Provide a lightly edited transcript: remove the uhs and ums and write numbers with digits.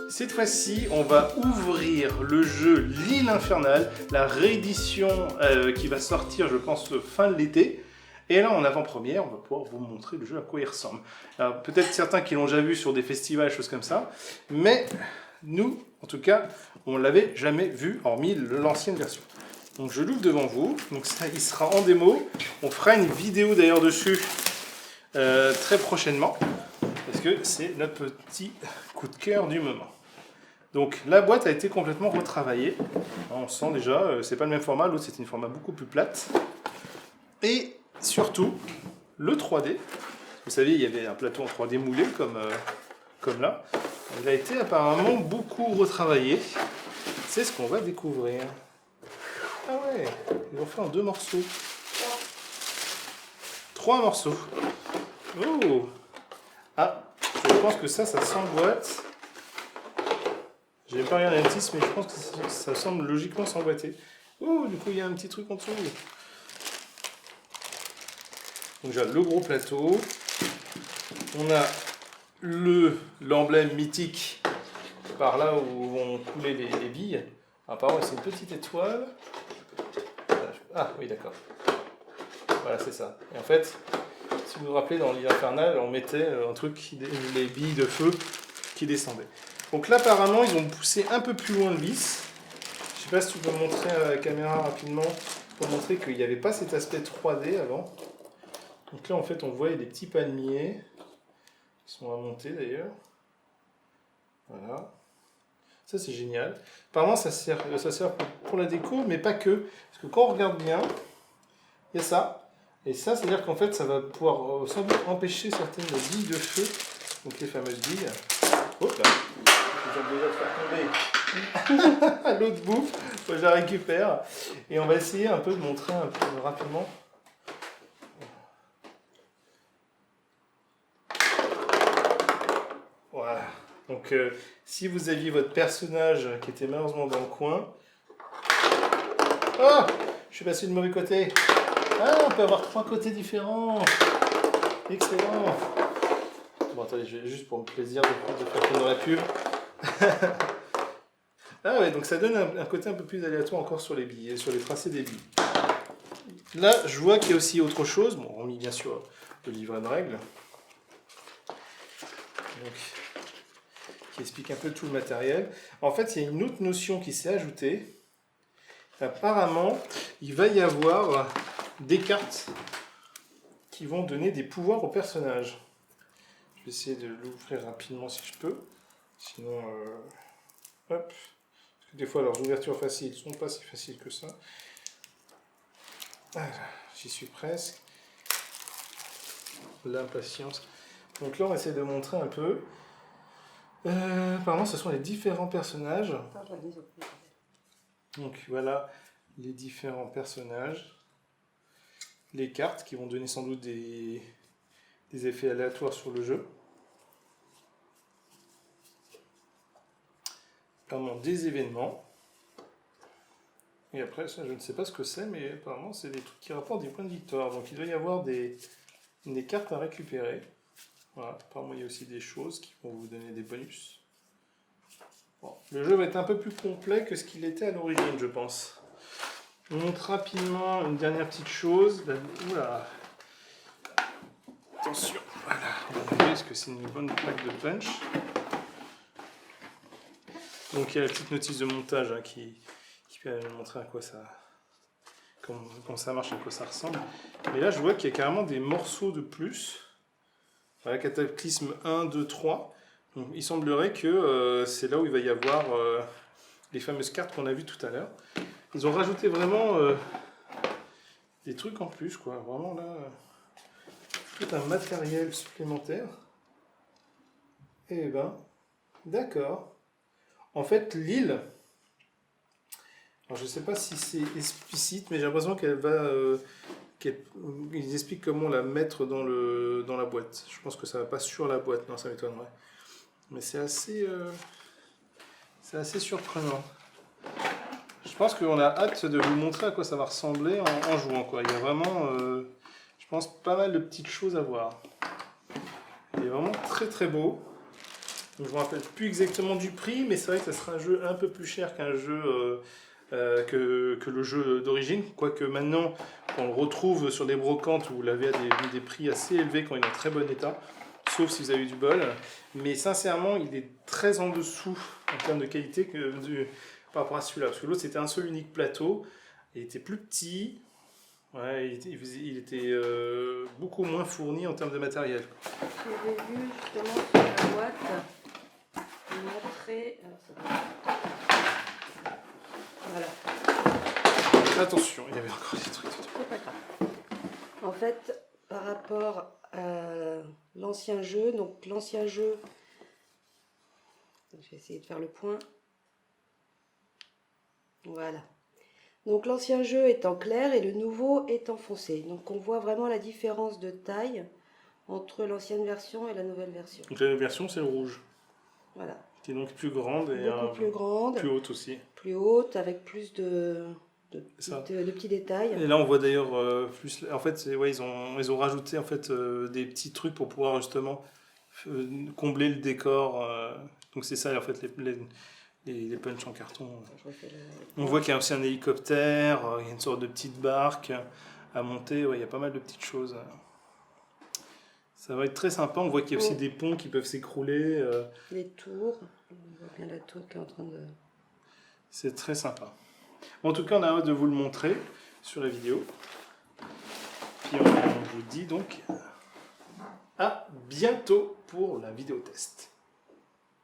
Cette fois-ci, on va ouvrir le jeu L'Île Infernale, la réédition qui va sortir, je pense, fin de l'été. Et là, en avant-première, on va pouvoir vous montrer le jeu à quoi il ressemble. Peut-être certains qui l'ont déjà vu sur des festivals, choses comme ça. Mais nous, en tout cas, on ne l'avait jamais vu, hormis l'ancienne version. Donc je l'ouvre devant vous. Donc ça, il sera en démo. On fera une vidéo d'ailleurs dessus très prochainement. Parce que c'est notre petit coup de cœur du moment. Donc la boîte a été complètement retravaillée. On sent déjà, c'est pas le même format, l'autre c'était une format beaucoup plus plate. Et surtout, le 3D. Vous savez, il y avait un plateau en 3D moulé comme là. Il a été apparemment beaucoup retravaillé. C'est ce qu'on va découvrir. Ah ouais, ils l'ont fait en 2 morceaux. 3 morceaux. Oh! Ah, je pense que ça s'emboîte. J'ai pas regardé le titre, mais je pense que ça semble logiquement s'emboîter. Oh, du coup, il y a un petit truc en dessous. Donc, j'ai le gros plateau. On a l'emblème mythique par là où vont couler les billes. Apparemment, c'est une petite étoile. Ah, oui, d'accord. Voilà, c'est ça. Et en fait, si vous vous rappelez, dans l'île infernale, on mettait un truc, les billes de feu qui descendaient. Donc là, apparemment, ils ont poussé un peu plus loin le vis. Je sais pas si tu peux montrer à la caméra rapidement pour montrer qu'il n'y avait pas cet aspect 3D avant. Donc là, en fait, on voit des petits palmiers qui sont à monter d'ailleurs. Voilà. Ça, c'est génial. Apparemment, ça sert pour la déco, mais pas que. Parce que quand on regarde bien, il y a ça. Et ça, c'est-à-dire qu'en fait, ça va pouvoir sans doute empêcher certaines billes de feu. Donc les fameuses billes. Hop là. Je viens déjà de faire tomber à l'autre bout. Faut que je la récupère. Et on va essayer un peu de montrer un peu rapidement. Voilà. Donc si vous aviez votre personnage qui était malheureusement dans le coin. Oh, je suis passé du mauvais côté. Ah, on peut avoir 3 côtés différents. Excellent. Bon, attendez, je vais juste pour le plaisir de faire tourner la pub. Ah ouais, donc ça donne un côté un peu plus aléatoire encore sur les billes, sur les tracés des billes. Là, je vois qu'il y a aussi autre chose, bon, hormis bien sûr le livret de règles, donc, qui explique un peu tout le matériel. En fait, il y a une autre notion qui s'est ajoutée. Apparemment, il va y avoir des cartes qui vont donner des pouvoirs au personnage. Je vais essayer de l'ouvrir rapidement si je peux. Sinon, hop. Parce que des fois, leurs ouvertures faciles ne sont pas si faciles que ça. Voilà, j'y suis presque. L'impatience. Donc là, on essaie de montrer un peu. Apparemment, ce sont les différents personnages. Donc voilà les différents personnages. Les cartes qui vont donner sans doute des effets aléatoires sur le jeu. Apparemment des événements. Et après, ça, je ne sais pas ce que c'est, mais apparemment, c'est des trucs qui rapportent des points de victoire. Donc il doit y avoir des cartes à récupérer. Voilà. Apparemment, il y a aussi des choses qui vont vous donner des bonus. Bon. Le jeu va être un peu plus complet que ce qu'il était à l'origine, je pense. On montre rapidement une dernière petite chose. Oula. Attention. Voilà. On va regarder parce que c'est une bonne plaque de punch. Donc il y a la petite notice de montage hein, qui peut montrer à quoi ça, comment ça marche, à quoi ça ressemble. Mais là je vois qu'il y a carrément des morceaux de plus. Voilà, Cataclysme 1, 2, 3. Donc, il semblerait que c'est là où il va y avoir les fameuses cartes qu'on a vues tout à l'heure. Ils ont rajouté vraiment des trucs en plus, quoi. Vraiment là, tout un matériel supplémentaire. Eh ben, d'accord. En fait, l'île, alors je ne sais pas si c'est explicite, mais j'ai l'impression qu'elle va, ils expliquent comment la mettre dans la boîte. Je pense que ça ne va pas sur la boîte, non, ça m'étonnerait. Mais c'est assez surprenant. Je pense qu'on a hâte de vous montrer à quoi ça va ressembler en jouant, quoi. Il y a vraiment, je pense, pas mal de petites choses à voir. Il est vraiment très très beau. Donc, je ne me rappelle plus exactement du prix, mais c'est vrai que ça sera un jeu un peu plus cher qu'un jeu que le jeu d'origine. Quoique maintenant, on le retrouve sur des brocantes où vous l'avez à des prix assez élevés quand il est en très bon état, sauf si vous avez eu du bol. Mais sincèrement, il est très en dessous en termes de qualité par rapport à celui-là. Parce que l'autre, c'était un seul unique plateau. Il était plus petit. Ouais, il était beaucoup moins fourni en termes de matériel. J'avais vu justement sur la boîte montrer. Voilà. Attention, il y avait encore des trucs. C'est pas grave. En fait, par rapport à l'ancien jeu, donc l'ancien jeu, je vais essayer de faire le point. Voilà. Donc l'ancien jeu est en clair et le nouveau est en foncé. Donc on voit vraiment la différence de taille entre l'ancienne version et la nouvelle version. Donc la version, c'est le rouge. Voilà. Qui est donc plus grande et Beaucoup plus grande, plus haute aussi. plus haute, avec plus de petits détails. Et là, on voit d'ailleurs plus. En fait, ouais, ils ont rajouté en fait des petits trucs pour pouvoir justement combler le décor. Donc c'est ça en fait les punchs en carton. On voit qu'il y a aussi un hélicoptère, il y a une sorte de petite barque à monter. Ouais, il y a pas mal de petites choses. Ça va être très sympa. On voit qu'il y a aussi des ponts qui peuvent s'écrouler. Les tours. On voit bien la tour qui est en train de... C'est très sympa. En tout cas, on a hâte de vous le montrer sur la vidéo. Puis on vous dit donc à bientôt pour la vidéo test.